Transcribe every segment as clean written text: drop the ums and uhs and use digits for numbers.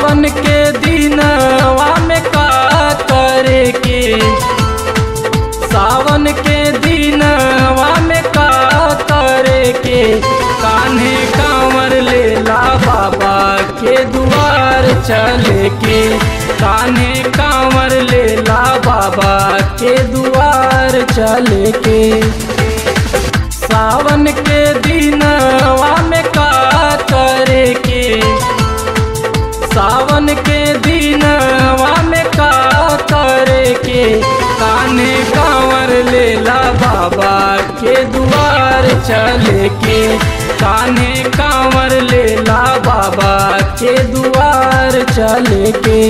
सावन के दिनवा में का करे के, सावन के दिनवा में का करे के, कान्हे कांवर लेला बाबा के दुआर चले के, कान्हे कांवर लेला बाबा के दुआर चले के। सावन के दिनवा में का करे के, सावन के दिनवा में का करे के, कान्हे कांवर लेला बाबा के दुआर चले के, कान्हे कांवर लेला बाबा के दुआर चले के।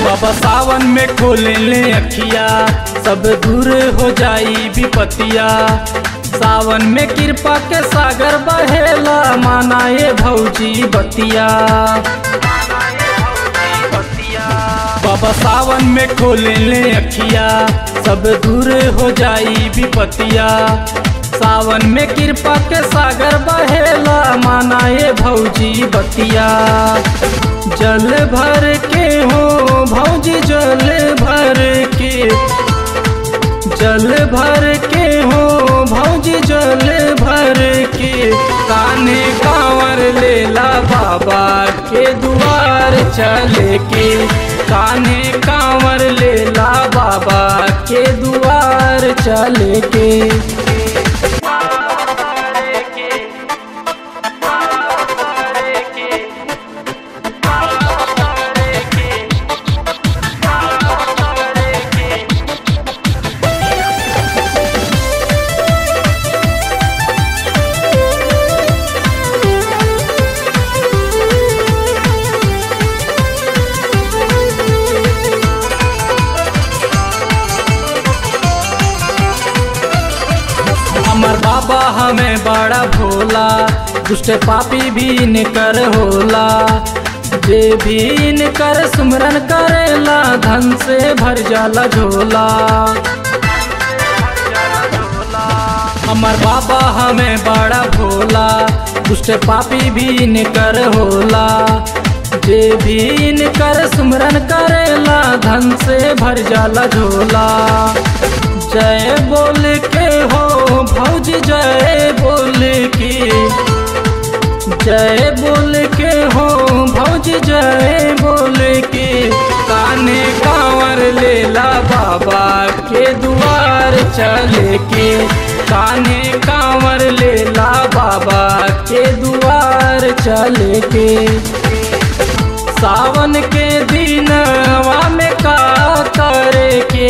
बाबा सावन में खोले ले अखिया, सब दूर हो जाई विपतिया, सावन में कृपा के सागर बहेला, मानाए भौजी बतिया। बाबा सावन में खोले ले अखिया, सब दूर हो जाई विपतिया, सावन में कृपा के सागर बहेला, मानाए भौजी बतिया। जल भर के हो भौजी जल भर के, जल भर के हो भौजी जल भर के, कान्हे कांवर लेला बाबा के दुआर चले के, कान्हे कांवर लेला बाबा के दुआर चले के। हमर बाबा हमें बड़ा भोला, दुष्ट पापी भी इनकर होला, जे भी इनकर सुमरन करेला, धन से भर जाला झोला। हमर बाबा हमें बड़ा भोला, दुष्ट पापी भी इनकर होला, जे भी इनकर सुमरन करेला, धन से भर जाला झोला। जय बोल के हो भौजी जय बोल के, जय बोल के हो भौजी जय बोल के, कान्हे कांवर लेला बाबा के दुआर चले के, कान्हे कांवर लेला बाबा के दुआर चले के। सावन के दिनवा में का करे के,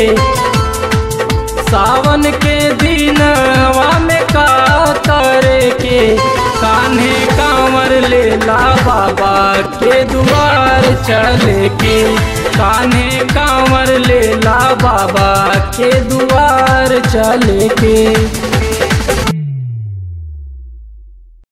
सावन के दिनवा में का करे के, कान्हे कांवर लेला बाबा के दुआर चले के, कान्हे कांवर लेला बाबा के दुआर चले के।